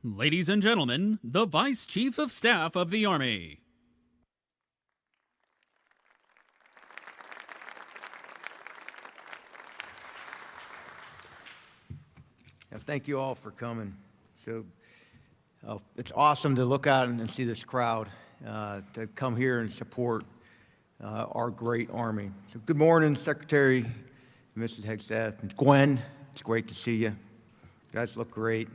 Ladies and gentlemen, the Vice Chief of Staff of the Army. Thank you all for coming. It's awesome to look out and see this crowd, to come here and support our great Army. So good morning, Secretary, Mrs. Hegseth, and Gwen. It's great to see you. You guys look great.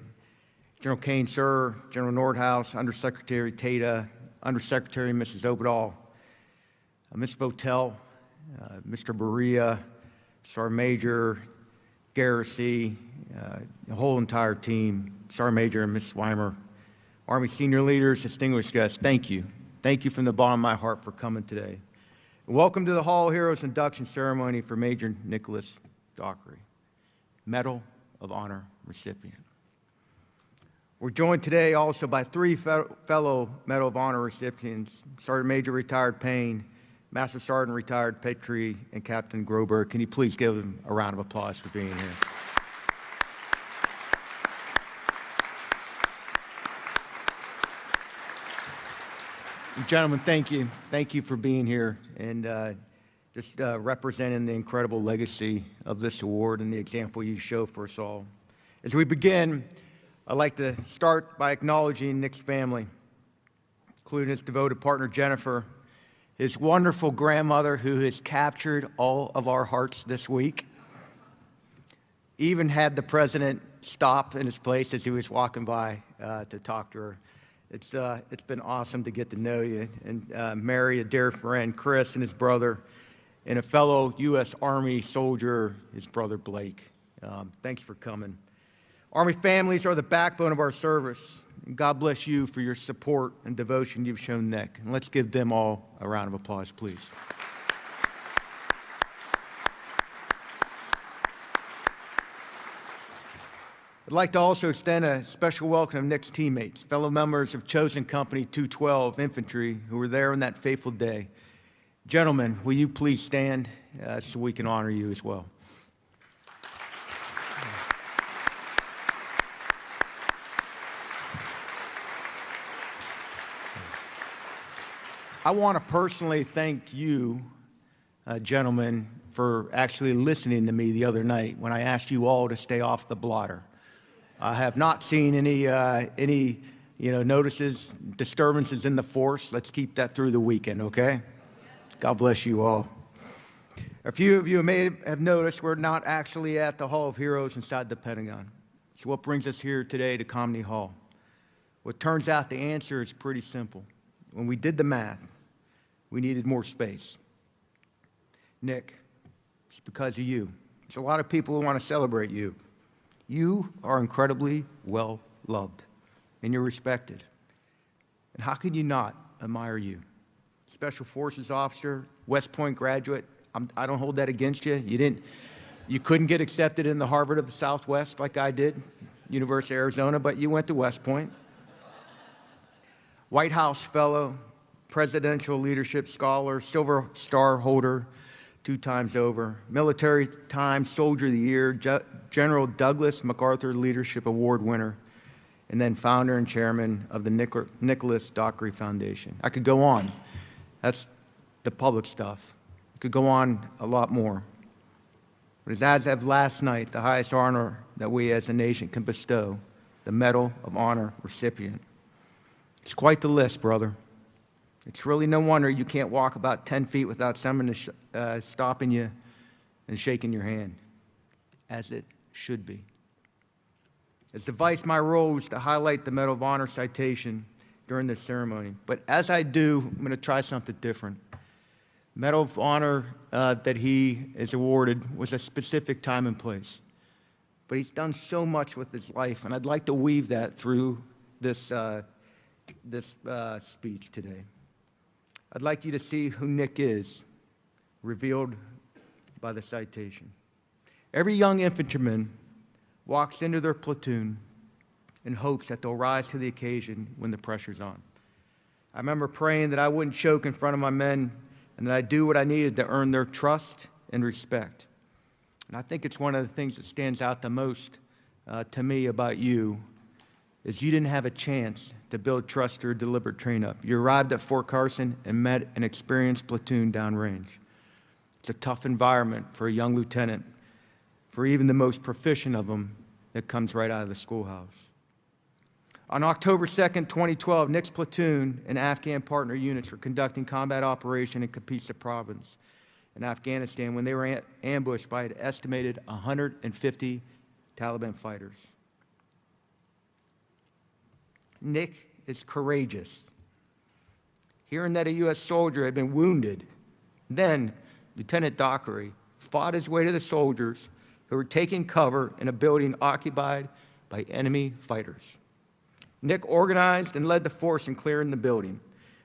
General Kane, sir, General Nordhaus, Undersecretary Tata, Undersecretary Mrs. Obadal, Ms. Votel, Mr. Berea, Sergeant Major Garrissey, the whole entire team, Sergeant Major and Ms. Weimer, Army senior leaders, distinguished guests, thank you. Thank you from the bottom of my heart for coming today. And welcome to the Hall of Heroes induction ceremony for Major Nicholas Dockery, Medal of Honor recipient. We're joined today also by three fellow Medal of Honor recipients, Sergeant Major retired Payne, Master Sergeant retired Petrie, and Captain Groberg. Can you please give them a round of applause for being here? Gentlemen, thank you. Thank you for being here and just representing the incredible legacy of this award and the example you show for us all. As we begin, I'd like to start by acknowledging Nick's family, including his devoted partner, Jennifer, his wonderful grandmother who has captured all of our hearts this week, even had the president stop in his place as he was walking by to talk to her. It's been awesome to get to know you, and Mary, a dear friend, Chris and his brother, and a fellow U.S. Army soldier, his brother Blake. Thanks for coming. Army families are the backbone of our service, and God bless you for your support and devotion you've shown Nick. And let's give them all a round of applause, please. I'd like to also extend a special welcome to Nick's teammates, fellow members of Chosen Company 212 Infantry who were there on that fateful day. Gentlemen, will you please stand so we can honor you as well. I want to personally thank you, gentlemen, for actually listening to me the other night when I asked you all to stay off the blotter. I have not seen any notices, disturbances in the force. Let's keep that through the weekend, okay? God bless you all. A few of you may have noticed we're not actually at the Hall of Heroes inside the Pentagon. So what brings us here today to Comedy Hall? Well, it turns out the answer is pretty simple. When we did the math, we needed more space. Nick, it's because of you. There's a lot of people who want to celebrate you. You are incredibly well loved, and you're respected. And how can you not admire you? Special Forces officer, West Point graduate. I don't hold that against you. You couldn't get accepted in the Harvard of the Southwest like I did, University of Arizona, but you went to West Point. White House fellow, presidential leadership scholar, Silver Star holder 2 times over, Military Times Soldier of the Year, General Douglas MacArthur Leadership Award winner, and then founder and chairman of the Nicholas Dockery Foundation. I could go on. That's the public stuff. I could go on a lot more. But as of last night, the highest honor that we as a nation can bestow, the Medal of Honor recipient. It's quite the list, brother. It's really no wonder you can't walk about 10 feet without someone stopping you and shaking your hand, as it should be. As the Vice, my role is to highlight the Medal of Honor citation during this ceremony. But as I do, I'm going to try something different. Medal of Honor that he is awarded was a specific time and place. But he's done so much with his life, and I'd like to weave that through this speech today. I'd like you to see who Nick is, revealed by the citation. Every young infantryman walks into their platoon in hopes that they'll rise to the occasion when the pressure's on. I remember praying that I wouldn't choke in front of my men and that I'd do what I needed to earn their trust and respect. And I think it's one of the things that stands out the most to me about you is you didn't have a chance to build trust or deliberate train-up. You arrived at Fort Carson and met an experienced platoon downrange. It's a tough environment for a young lieutenant, for even the most proficient of them that comes right out of the schoolhouse. On October 2nd, 2012, Nick's platoon and Afghan partner units were conducting combat operation in Kapisa province in Afghanistan when they were ambushed by an estimated 150 Taliban fighters. Nick is courageous. Hearing that a U.S. soldier had been wounded, then Lieutenant Dockery fought his way to the soldiers who were taking cover in a building occupied by enemy fighters. Nick organized and led the force in clearing the building.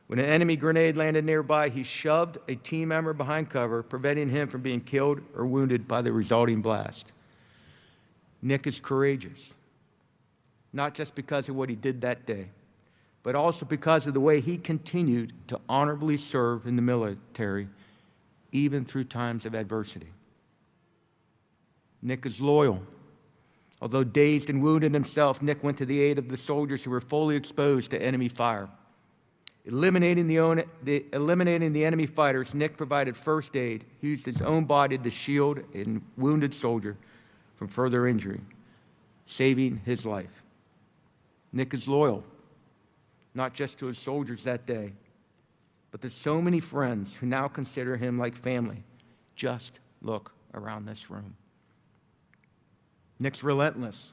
When an enemy grenade landed nearby, he shoved a team member behind cover, preventing him from being killed or wounded by the resulting blast. Nick is courageous, not just because of what he did that day, but also because of the way he continued to honorably serve in the military, even through times of adversity. Nick is loyal. Although dazed and wounded himself, Nick went to the aid of the soldiers who were fully exposed to enemy fire. Eliminating the enemy fighters, Nick provided first aid. He used his own body to shield a wounded soldier from further injury, saving his life. Nick is loyal, not just to his soldiers that day, but to so many friends who now consider him like family. Just look around this room. Nick's relentless.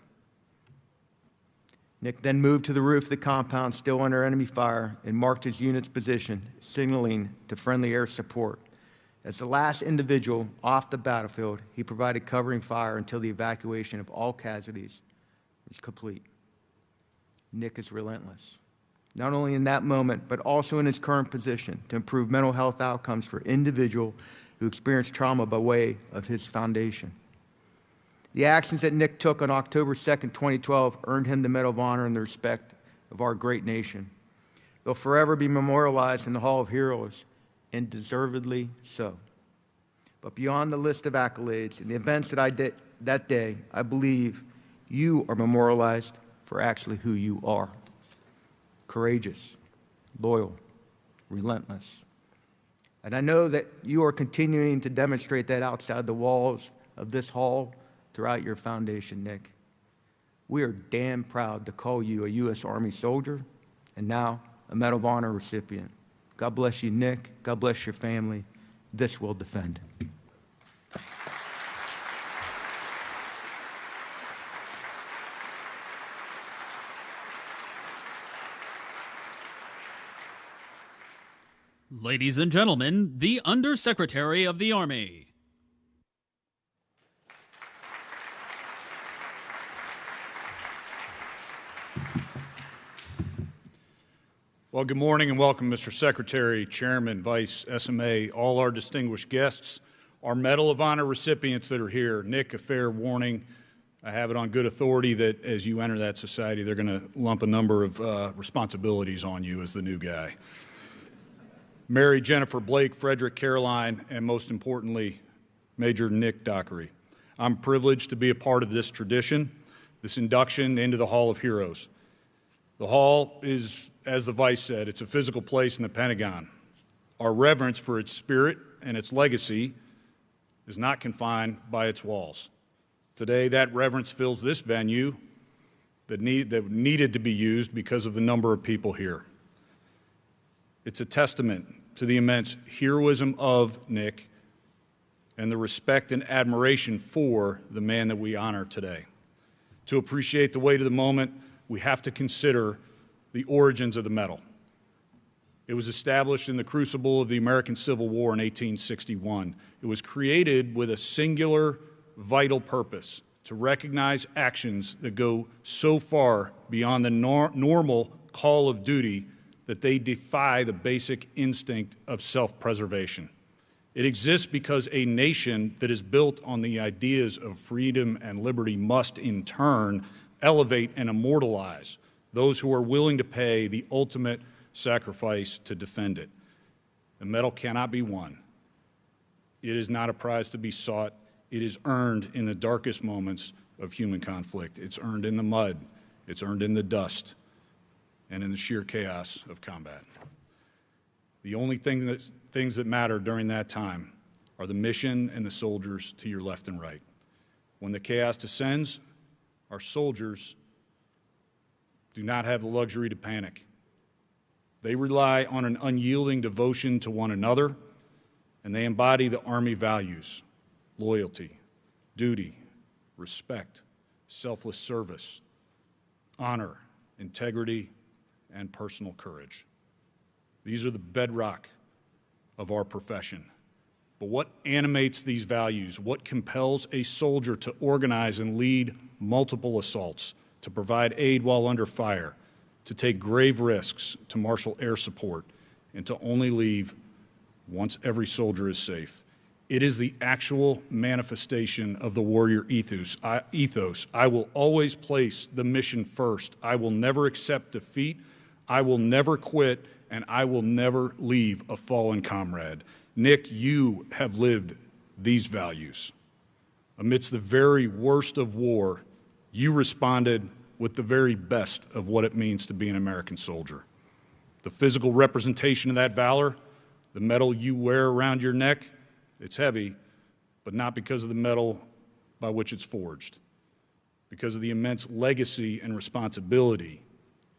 Nick then moved to the roof of the compound, still under enemy fire, and marked his unit's position, signaling to friendly air support. As the last individual off the battlefield, he provided covering fire until the evacuation of all casualties was complete. Nick is relentless, not only in that moment, but also in his current position to improve mental health outcomes for individuals who experience trauma by way of his foundation. The actions that Nick took on October 2nd, 2012 earned him the Medal of Honor and the respect of our great nation. They'll forever be memorialized in the Hall of Heroes, and deservedly so. But beyond the list of accolades and the events that I did that day, I believe you are memorialized for actually who you are. Courageous, loyal, relentless. And I know that you are continuing to demonstrate that outside the walls of this hall throughout your foundation, Nick. We are damn proud to call you a U.S. Army soldier and now a Medal of Honor recipient. God bless you, Nick. God bless your family. This will defend. Ladies and gentlemen, the Undersecretary of the Army. Well, good morning and welcome, Mr. Secretary, Chairman, Vice, SMA, all our distinguished guests, our Medal of Honor recipients that are here. Nick, a fair warning. I have it on good authority that as you enter that society, they're going to lump a number of responsibilities on you as the new guy. Mary Jennifer Blake, Frederick Caroline, and most importantly, Major Nick Dockery. I'm privileged to be a part of this tradition, this induction into the Hall of Heroes. The Hall is, as the Vice said, it's a physical place in the Pentagon. Our reverence for its spirit and its legacy is not confined by its walls. Today, that reverence fills this venue that needed to be used because of the number of people here. It's a testament to the immense heroism of Nick and the respect and admiration for the man that we honor today. To appreciate the weight of the moment, we have to consider the origins of the medal. It was established in the crucible of the American Civil War in 1861. It was created with a singular, vital purpose: to recognize actions that go so far beyond the normal call of duty that they defy the basic instinct of self-preservation. It exists because a nation that is built on the ideas of freedom and liberty must, in turn, elevate and immortalize those who are willing to pay the ultimate sacrifice to defend it. The medal cannot be won. It is not a prize to be sought. It is earned in the darkest moments of human conflict. It's earned in the mud. It's earned in the dust and in the sheer chaos of combat. The only things that matter during that time are the mission and the soldiers to your left and right. When the chaos descends, our soldiers do not have the luxury to panic. They rely on an unyielding devotion to one another, and they embody the Army values: loyalty, duty, respect, selfless service, honor, integrity, and personal courage. These are the bedrock of our profession. But what animates these values? What compels a soldier to organize and lead multiple assaults, to provide aid while under fire, to take grave risks, to marshal air support, and to only leave once every soldier is safe? It is the actual manifestation of the warrior ethos. I will always place the mission first. I will never accept defeat. I will never quit, and I will never leave a fallen comrade. Nick, you have lived these values. Amidst the very worst of war, you responded with the very best of what it means to be an American soldier. The physical representation of that valor, the medal you wear around your neck, it's heavy, but not because of the metal by which it's forged, because of the immense legacy and responsibility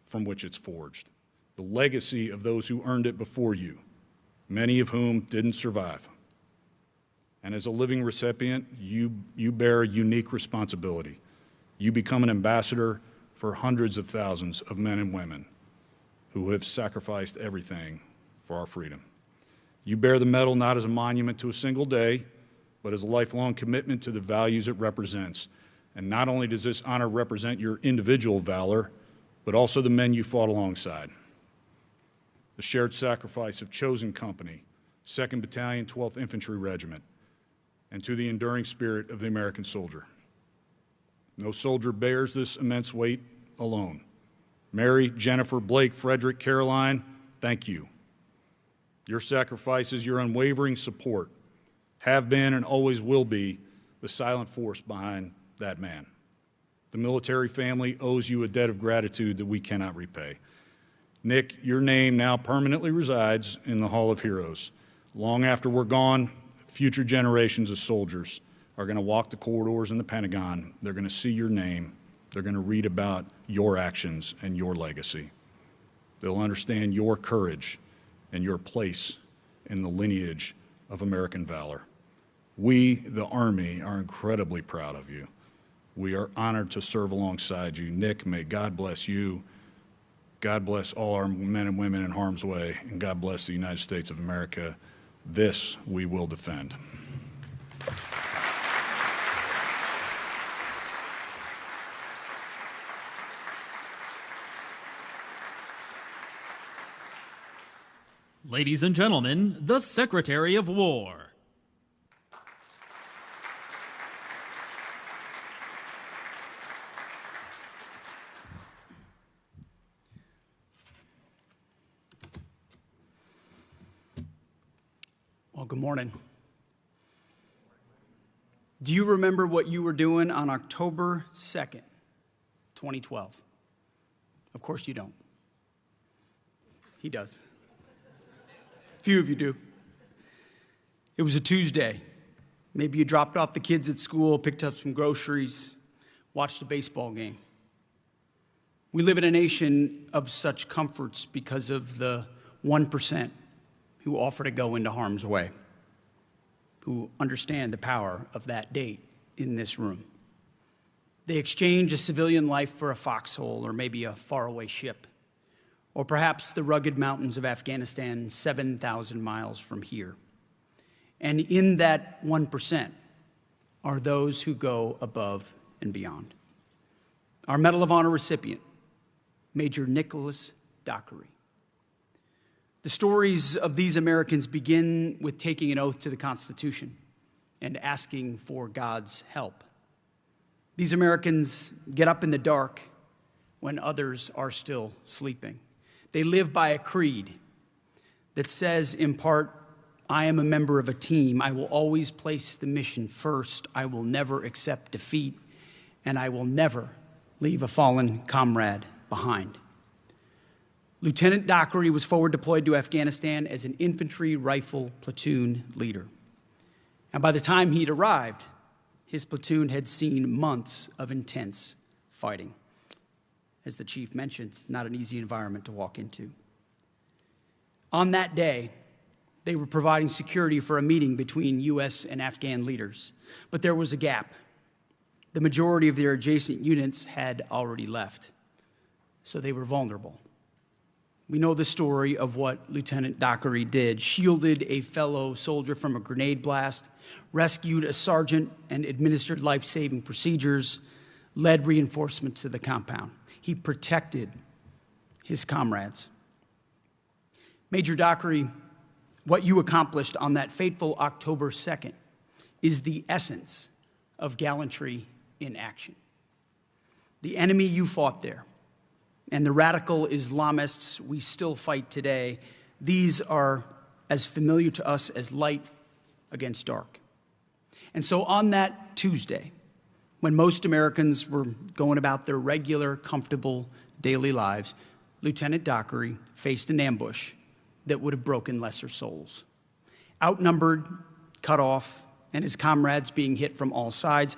from which it's forged, the legacy of those who earned it before you, many of whom didn't survive. And as a living recipient, you bear a unique responsibility. You become an ambassador for hundreds of thousands of men and women who have sacrificed everything for our freedom. You bear the medal not as a monument to a single day, but as a lifelong commitment to the values it represents. And not only does this honor represent your individual valor, but also the men you fought alongside. The shared sacrifice of Chosen Company, 2nd Battalion, 12th Infantry Regiment, and to the enduring spirit of the American soldier. No soldier bears this immense weight alone. Mary, Jennifer, Blake, Frederick, Caroline, thank you. Your sacrifices, your unwavering support have been and always will be the silent force behind that man. The military family owes you a debt of gratitude that we cannot repay. Nick, your name now permanently resides in the Hall of Heroes. Long after we're gone, future generations of soldiers are going to walk the corridors in the Pentagon. They're going to see your name. They're going to read about your actions and your legacy. They'll understand your courage and your place in the lineage of American valor. We, the Army, are incredibly proud of you. We are honored to serve alongside you. Nick, may God bless you. God bless all our men and women in harm's way, and God bless the United States of America. This we will defend. Ladies and gentlemen, the Secretary of War. Well, good morning. Do you remember what you were doing on October 2nd, 2012? Of course you don't. He does. A few of you do. It was a Tuesday. Maybe you dropped off the kids at school, picked up some groceries, watched a baseball game. We live in a nation of such comforts because of the 1% who offer to go into harm's way, who understand the power of that date in this room. They exchange a civilian life for a foxhole or maybe a faraway ship, or perhaps the rugged mountains of Afghanistan 7,000 miles from here. And in that 1% are those who go above and beyond. Our Medal of Honor recipient, Major Nicholas Dockery. The stories of these Americans begin with taking an oath to the Constitution and asking for God's help. These Americans get up in the dark when others are still sleeping. They live by a creed that says, in part, I am a member of a team. I will always place the mission first. I will never accept defeat, and I will never leave a fallen comrade behind. Lieutenant Dockery was forward deployed to Afghanistan as an infantry rifle platoon leader. And by the time he'd arrived, his platoon had seen months of intense fighting. As the chief mentioned, not an easy environment to walk into. On that day, they were providing security for a meeting between U.S. and Afghan leaders. But there was a gap. The majority of their adjacent units had already left, so they were vulnerable. We know the story of what Lieutenant Dockery did: shielded a fellow soldier from a grenade blast, rescued a sergeant and administered life-saving procedures, led reinforcements to the compound. He protected his comrades. Major Dockery, what you accomplished on that fateful October 2nd is the essence of gallantry in action. The enemy you fought there, and the radical Islamists we still fight today, these are as familiar to us as light against dark. And so on that Tuesday, when most Americans were going about their regular, comfortable daily lives, Lieutenant Dockery faced an ambush that would have broken lesser souls. Outnumbered, cut off, and his comrades being hit from all sides,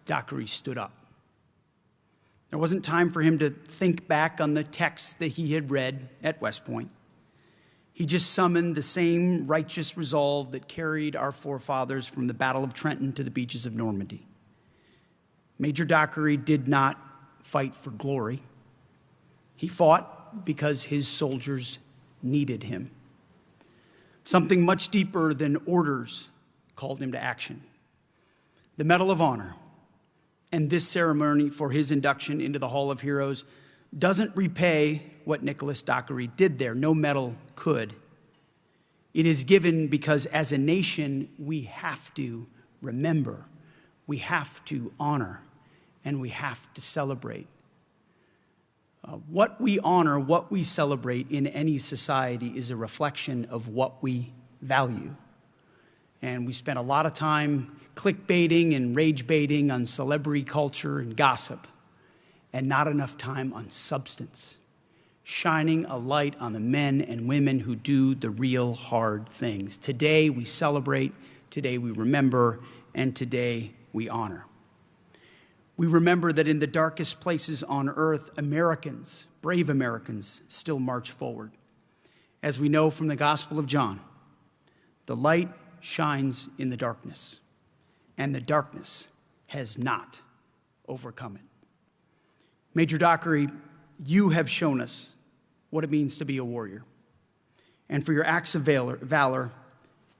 Dockery stood up. There wasn't time for him to think back on the texts that he had read at West Point. He just summoned the same righteous resolve that carried our forefathers from the Battle of Trenton to the beaches of Normandy. Major Dockery did not fight for glory. He fought because his soldiers needed him. Something much deeper than orders called him to action. The Medal of Honor and this ceremony for his induction into the Hall of Heroes doesn't repay what Nicholas Dockery did there. No medal could. It is given because as a nation, we have to remember, we have to honor, and we have to celebrate. What we honor, what we celebrate in any society is a reflection of what we value. And we spent a lot of time clickbaiting and rage baiting on celebrity culture and gossip, and not enough time on substance, shining a light on the men and women who do the real hard things. Today we celebrate, today we remember, and today we honor. We remember that in the darkest places on earth, Americans, brave Americans, still march forward. As we know from the Gospel of John, the light shines in the darkness, and the darkness has not overcome it. Major Dockery, you have shown us what it means to be a warrior. And for your acts of valor,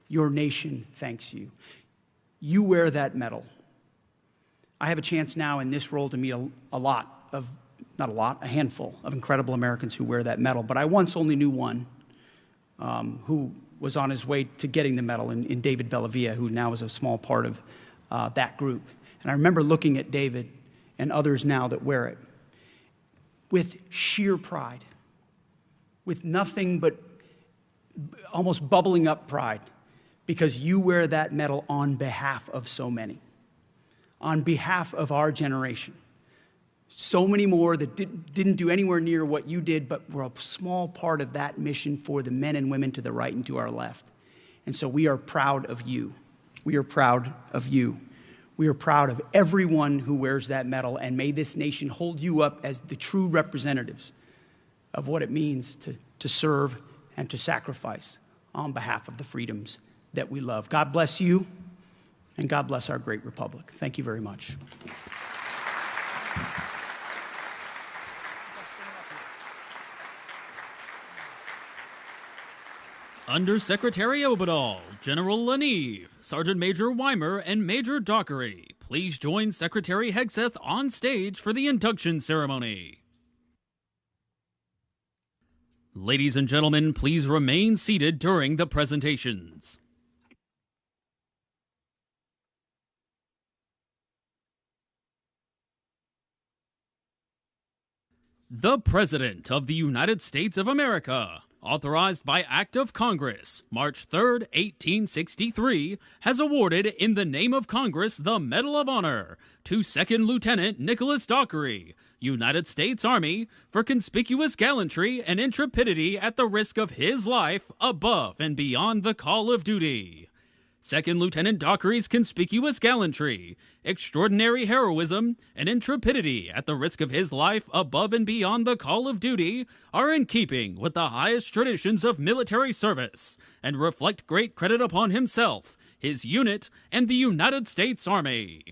your nation thanks you. You wear that medal. I have a chance now in this role to meet a handful of incredible Americans who wear that medal. But I once only knew one who was on his way to getting the medal in David Bellavia, who now is a small part of that group. And I remember looking at David and others now that wear it with sheer pride, with nothing but almost bubbling up pride, because you wear that medal on behalf of so many. On behalf of our generation. So many more that didn't do anywhere near what you did, but were a small part of that mission for the men and women to the right and to our left. And so we are proud of you. We are proud of you. We are proud of everyone who wears that medal, and may this nation hold you up as the true representatives of what it means to serve and to sacrifice on behalf of the freedoms that we love. God bless you. And God bless our great republic. Thank you very much. Undersecretary Obadal, General Laniv, Sergeant Major Weimer, and Major Dockery, please join Secretary Hegseth on stage for the induction ceremony. Ladies and gentlemen, please remain seated during the presentations. The President of the United States of America, authorized by Act of Congress, March 3, 1863, has awarded in the name of Congress the Medal of Honor to Second Lieutenant Nicholas Dockery, United States Army, for conspicuous gallantry and intrepidity at the risk of his life above and beyond the call of duty. Second Lieutenant Dockery's conspicuous gallantry, extraordinary heroism, and intrepidity at the risk of his life above and beyond the call of duty are in keeping with the highest traditions of military service and reflect great credit upon himself, his unit, and the United States Army.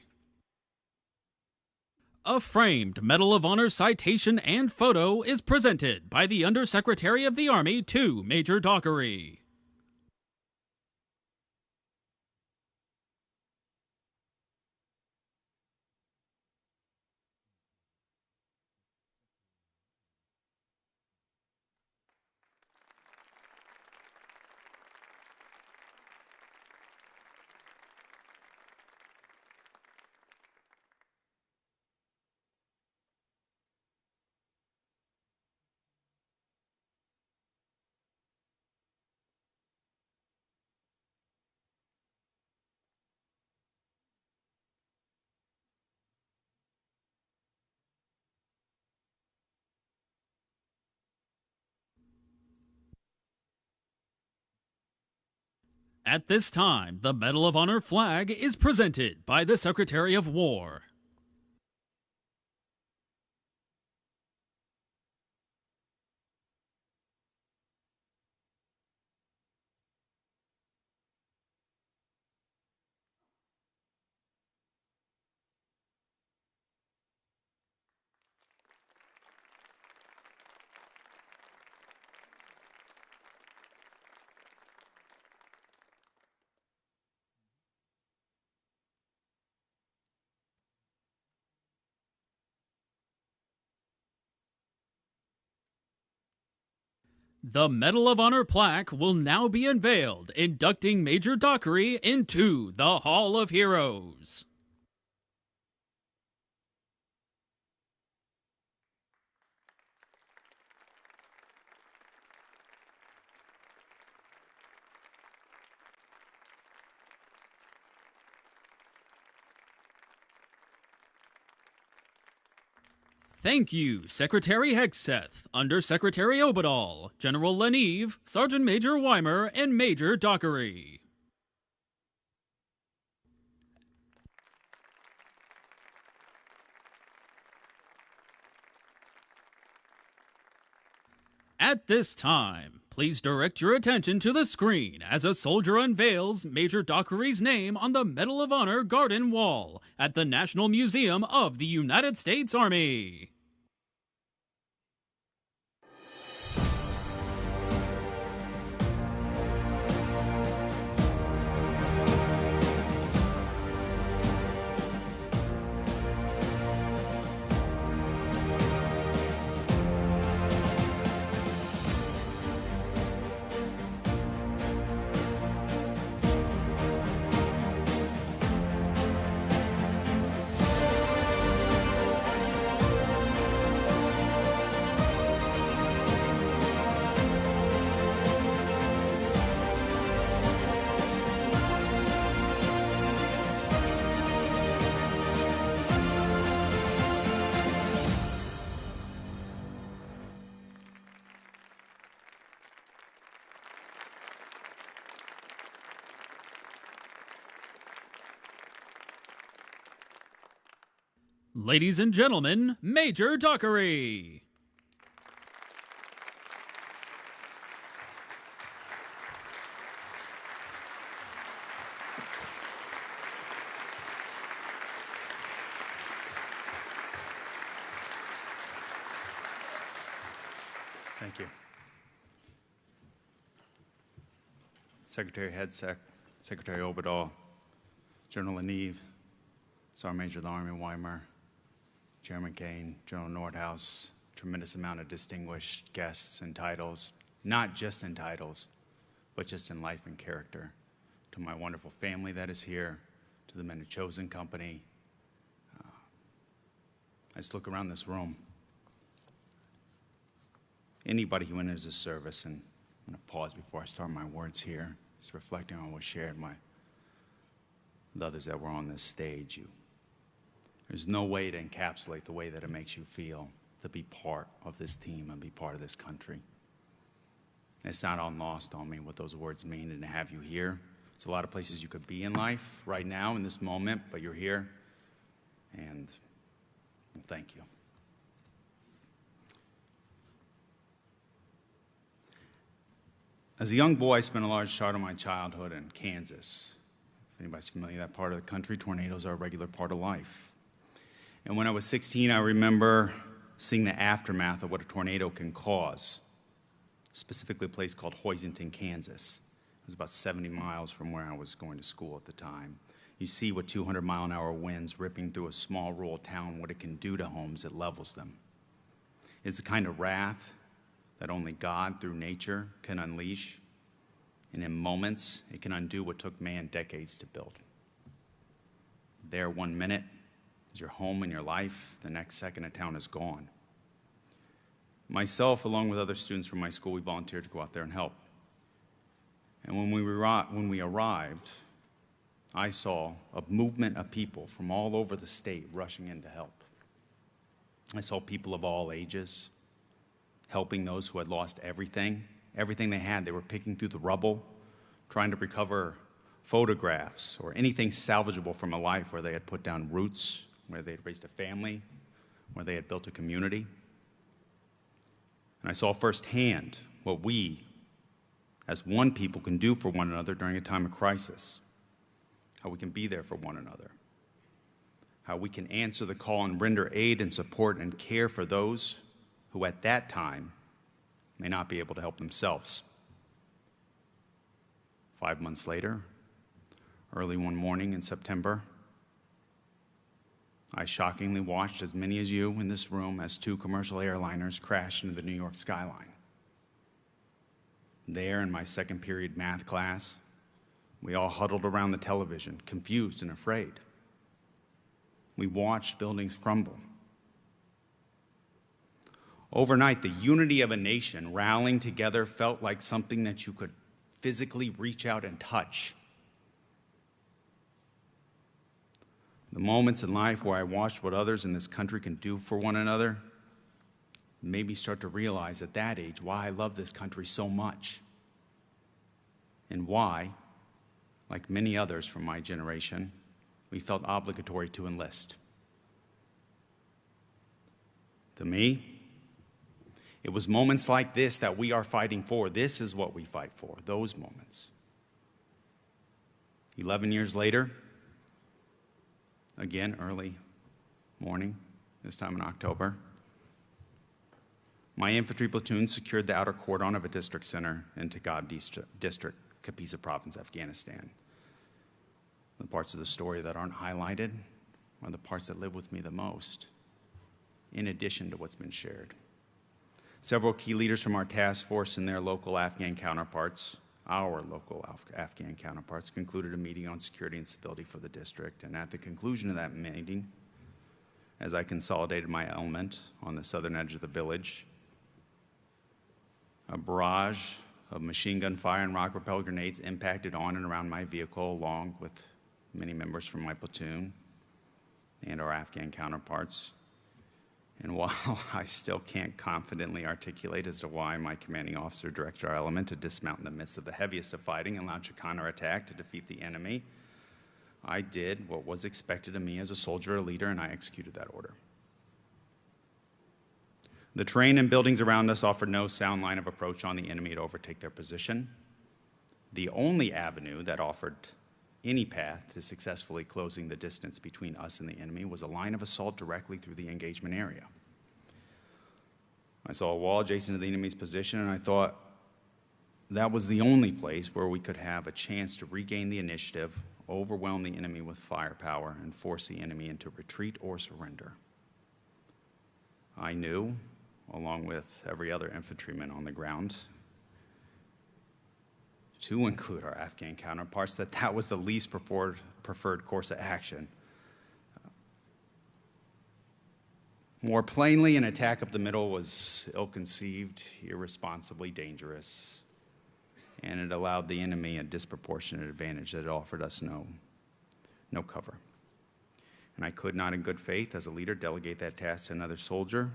A framed Medal of Honor citation and photo is presented by the Undersecretary of the Army to Major Dockery. At this time, the Medal of Honor flag is presented by the Secretary of War. The Medal of Honor plaque will now be unveiled, inducting Major Dockery into the Hall of Heroes. Thank you, Secretary Hegseth, Undersecretary Obadal, General Leneve, Sergeant Major Weimer, and Major Dockery. At this time, please direct your attention to the screen as a soldier unveils Major Dockery's name on the Medal of Honor Garden Wall at the National Museum of the United States Army. Ladies and gentlemen, Major Dockery. Thank you. Secretary Hegseth, Secretary Obadal, General Leneve, Sergeant Major of the Army Weimer, Chairman Kane, General Nordhaus, tremendous amount of distinguished guests and titles, not just in titles, but just in life and character. To my wonderful family that is here, to the men of Chosen Company. I just look around this room. Anybody who enters this service, and I'm going to pause before I start my words here, just reflecting on what shared with others that were on this stage. There's no way to encapsulate the way that it makes you feel to be part of this team and be part of this country. It's not all lost on me what those words mean, and to have you here. There's a lot of places you could be in life right now in this moment, but you're here, and well, thank you. As a young boy, I spent a large part of my childhood in Kansas. If anybody's familiar with that part of the country, tornadoes are a regular part of life. And when I was 16, I remember seeing the aftermath of what a tornado can cause, specifically a place called Hoisington, Kansas. It was about 70 miles from where I was going to school at the time. You see what 200-mile-an-hour winds ripping through a small rural town, what it can do to homes. It levels them. It's the kind of wrath that only God, through nature, can unleash. And in moments, it can undo what took man decades to build. There, 1 minute is your home and your life. The next second, a town is gone. Myself, along with other students from my school, we volunteered to go out there and help. And when we arrived, I saw a movement of people from all over the state rushing in to help. I saw people of all ages helping those who had lost everything they had. They were picking through the rubble, trying to recover photographs or anything salvageable from a life where they had put down roots, where they had raised a family, where they had built a community. And I saw firsthand what we, as one people, can do for one another during a time of crisis, how we can be there for one another, how we can answer the call and render aid and support and care for those who at that time may not be able to help themselves. 5 months later, early one morning in September, I shockingly watched as many as you in this room as 2 commercial airliners crashed into the New York skyline. There, in my second period math class, we all huddled around the television, confused and afraid. We watched buildings crumble. Overnight, the unity of a nation rallying together felt like something that you could physically reach out and touch. The moments in life where I watched what others in this country can do for one another made me start to realize at that age why I love this country so much, and why, like many others from my generation, we felt obligatory to enlist. To me, it was moments like this that we are fighting for. This is what we fight for, those moments. 11 years later, again, early morning, this time in October, my infantry platoon secured the outer cordon of a district center in Tagab District, Kapisa Province, Afghanistan. The parts of the story that aren't highlighted are the parts that live with me the most, in addition to what's been shared. Several key leaders from our task force and their local Afghan counterparts, concluded a meeting on security and stability for the district. And at the conclusion of that meeting, as I consolidated my element on the southern edge of the village, a barrage of machine gun fire and rock-propelled grenades impacted on and around my vehicle, along with many members from my platoon and our Afghan counterparts. And while I still can't confidently articulate as to why my commanding officer directed our element to dismount in the midst of the heaviest of fighting and launch a counterattack to defeat the enemy, I did what was expected of me as a soldier or leader, and I executed that order. The terrain and buildings around us offered no sound line of approach on the enemy to overtake their position. The only avenue that offered any path to successfully closing the distance between us and the enemy was a line of assault directly through the engagement area. I saw a wall adjacent to the enemy's position, and I thought that was the only place where we could have a chance to regain the initiative, overwhelm the enemy with firepower, and force the enemy into retreat or surrender. I knew, along with every other infantryman on the ground, to include our Afghan counterparts, that was the least preferred course of action. More plainly, an attack up the middle was ill-conceived, irresponsibly dangerous, and it allowed the enemy a disproportionate advantage that it offered us no cover. And I could not, in good faith, as a leader, delegate that task to another soldier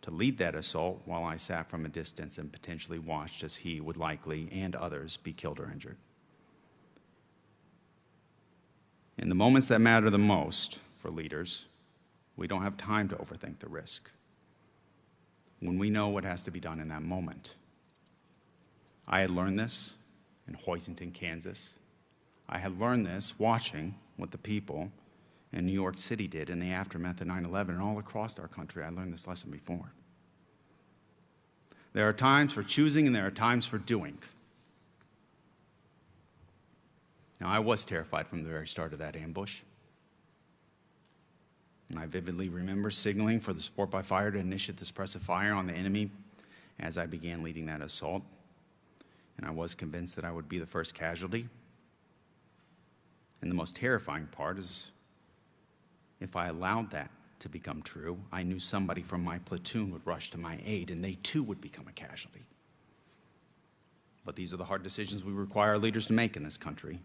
to lead that assault while I sat from a distance and potentially watched as he would likely, and others, be killed or injured. In the moments that matter the most for leaders, we don't have time to overthink the risk. When we know what has to be done in that moment. I had learned this in Hoisington, Kansas. I had learned this watching what the people in New York City did in the aftermath of 9/11, and all across our country. I learned this lesson before. There are times for choosing and there are times for doing. Now, I was terrified from the very start of that ambush. And I vividly remember signaling for the support by fire to initiate the suppressive fire on the enemy as I began leading that assault. And I was convinced that I would be the first casualty. And the most terrifying part is, if I allowed that to become true, I knew somebody from my platoon would rush to my aid, and they too would become a casualty. But these are the hard decisions we require our leaders to make in this country,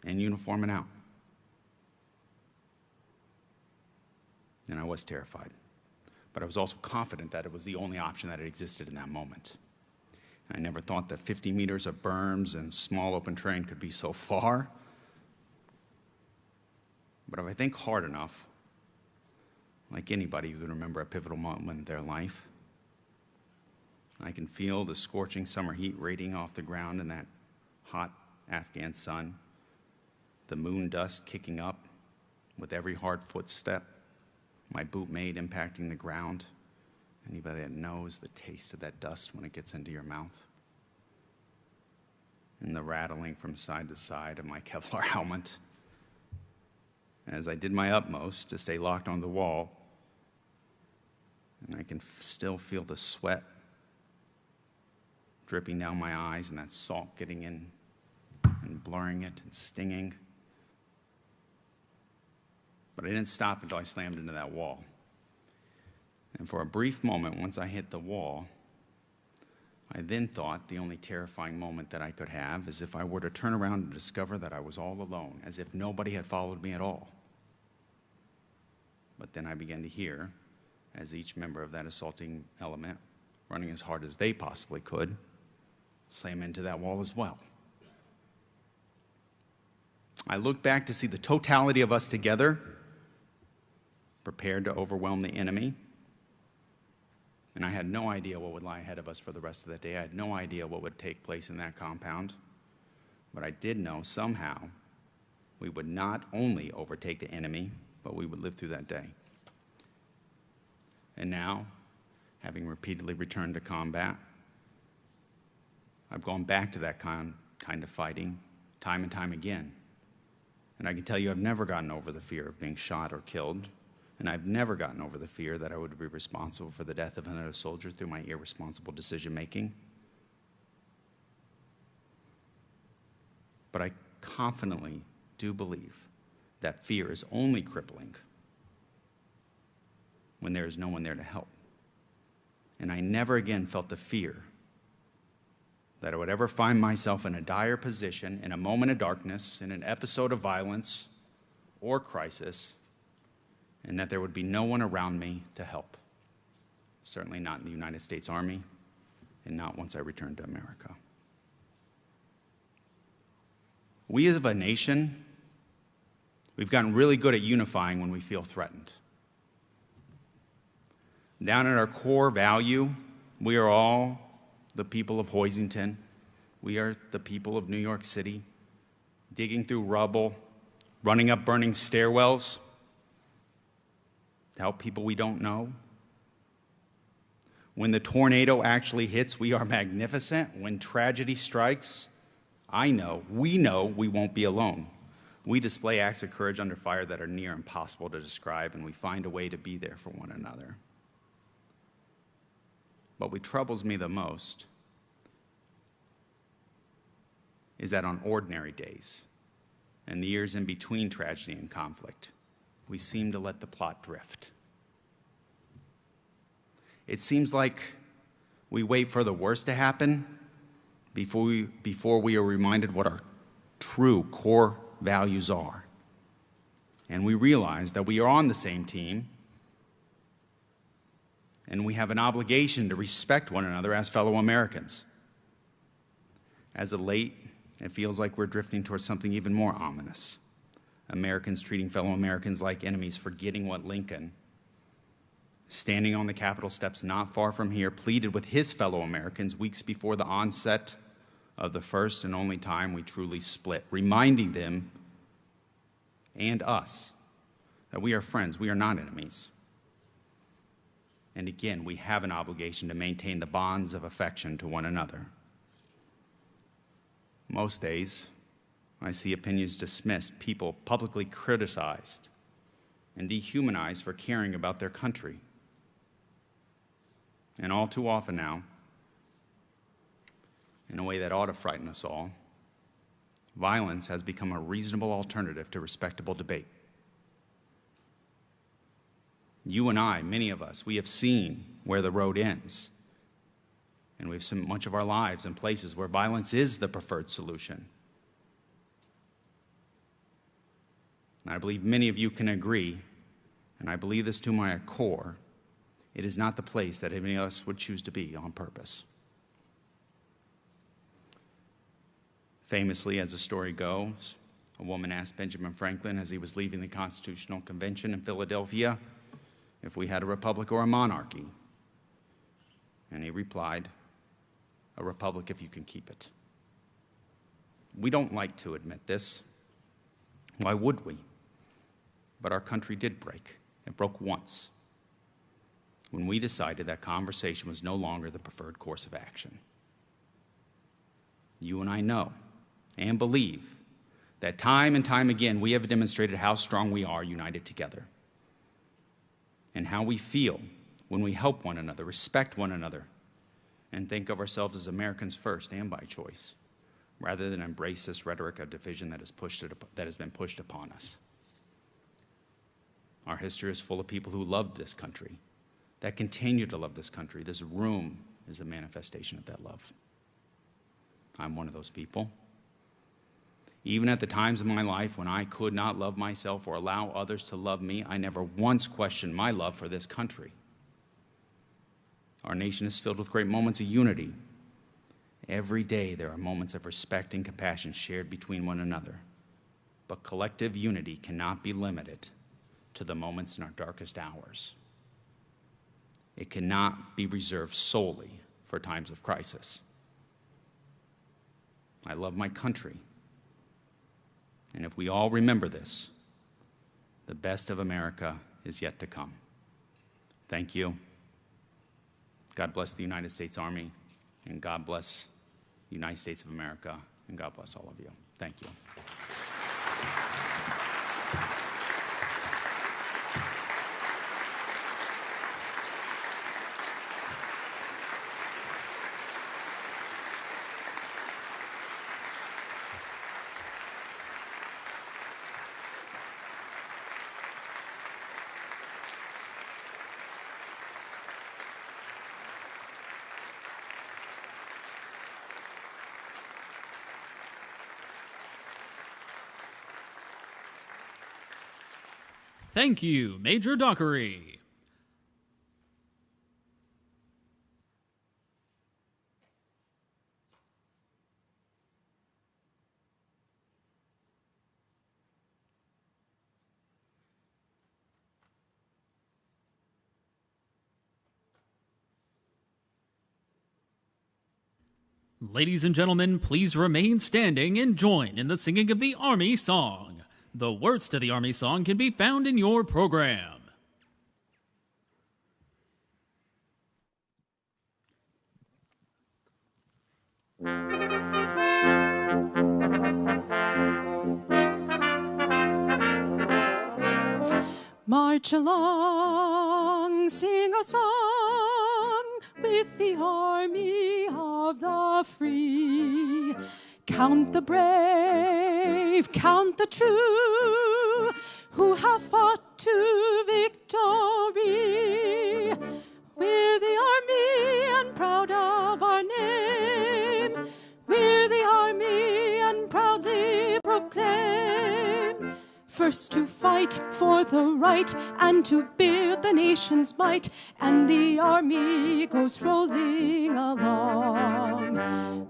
in uniform and out. And I was terrified. But I was also confident that it was the only option that had existed in that moment. I never thought that 50 meters of berms and small open terrain could be so far. But if I think hard enough, like anybody who can remember a pivotal moment in their life, I can feel the scorching summer heat radiating off the ground in that hot Afghan sun, the moon dust kicking up with every hard footstep, my boot made impacting the ground. Anybody that knows the taste of that dust when it gets into your mouth. And the rattling from side to side of my Kevlar helmet. As I did my utmost to stay locked on the wall, and I can still feel the sweat dripping down my eyes and that salt getting in and blurring it and stinging. But I didn't stop until I slammed into that wall. And for a brief moment, once I hit the wall, I then thought the only terrifying moment that I could have is if I were to turn around and discover that I was all alone, as if nobody had followed me at all. But then I began to hear, as each member of that assaulting element, running as hard as they possibly could, slam into that wall as well. I looked back to see the totality of us together, prepared to overwhelm the enemy. And I had no idea what would lie ahead of us for the rest of that day. I had no idea what would take place in that compound. But I did know somehow we would not only overtake the enemy, but we would live through that day. And now, having repeatedly returned to combat, I've gone back to that kind of fighting time and time again. And I can tell you I've never gotten over the fear of being shot or killed. And I've never gotten over the fear that I would be responsible for the death of another soldier through my irresponsible decision-making. But I confidently do believe that fear is only crippling when there is no one there to help. And I never again felt the fear that I would ever find myself in a dire position, in a moment of darkness, in an episode of violence or crisis, and that there would be no one around me to help. Certainly not in the United States Army, and not once I returned to America. We as a nation, we've gotten really good at unifying when we feel threatened. Down at our core value, we are all the people of Hoisington. We are the people of New York City, digging through rubble, running up burning stairwells to help people we don't know. When the tornado actually hits, we are magnificent. When tragedy strikes, we know we won't be alone. We display acts of courage under fire that are near impossible to describe, and we find a way to be there for one another. But what troubles me the most is that on ordinary days, and the years in between tragedy and conflict, we seem to let the plot drift. It seems like we wait for the worst to happen before we are reminded what our true core values are, and we realize that we are on the same team, and we have an obligation to respect one another as fellow Americans. As of late, it feels like we're drifting towards something even more ominous. Americans treating fellow Americans like enemies, forgetting what Lincoln, standing on the Capitol steps not far from here, pleaded with his fellow Americans weeks before the onset of the first and only time we truly split, reminding them and us that we are friends, we are not enemies. And again, we have an obligation to maintain the bonds of affection to one another. Most days, I see opinions dismissed, people publicly criticized and dehumanized for caring about their country. And all too often now, in a way that ought to frighten us all, violence has become a reasonable alternative to respectable debate. You and I, many of us, we have seen where the road ends. And we've spent much of our lives in places where violence is the preferred solution. And I believe many of you can agree, and I believe this to my core, it is not the place that any of us would choose to be on purpose. Famously, as the story goes, a woman asked Benjamin Franklin as he was leaving the Constitutional Convention in Philadelphia if we had a republic or a monarchy. And he replied, "A republic if you can keep it." We don't like to admit this. Why would we? But our country did break. It broke once, when we decided that conversation was no longer the preferred course of action. You and I know and believe that time and time again we have demonstrated how strong we are united together, and how we feel when we help one another, respect one another, and think of ourselves as Americans first and by choice, rather than embrace this rhetoric of division that has been pushed upon us. Our history is full of people who loved this country, that continue to love this country. This room is a manifestation of that love. I'm one of those people. Even at the times of my life when I could not love myself or allow others to love me, I never once questioned my love for this country. Our nation is filled with great moments of unity. Every day there are moments of respect and compassion shared between one another. But collective unity cannot be limited to the moments in our darkest hours. It cannot be reserved solely for times of crisis. I love my country. And if we all remember this, the best of America is yet to come. Thank you. God bless the United States Army, and God bless the United States of America, and God bless all of you. Thank you. Thank you, Major Dockery. Ladies and gentlemen, please remain standing and join in the singing of the Army song. The words to the Army song can be found in your program. March along, sing a song with the army of the free. Count the brave, count the true, who have fought to victory. We're the army and proud of our name. first to fight for the right and to build the nation's might, and the army goes rolling along.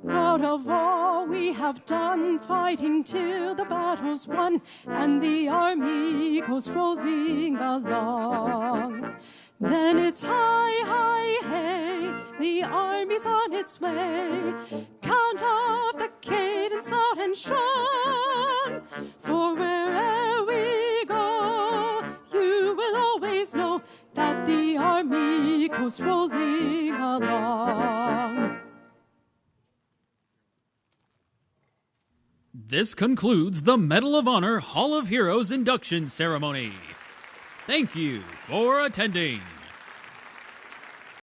Proud of all we have done, fighting till the battle's won, and the army goes rolling along. Then it's hi, hi, hey, the army's on its way. Count off the cadence loud and strong. For wherever we go, you will always know that the army goes rolling along. This concludes the Medal of Honor Hall of Heroes induction ceremony. Thank you for attending.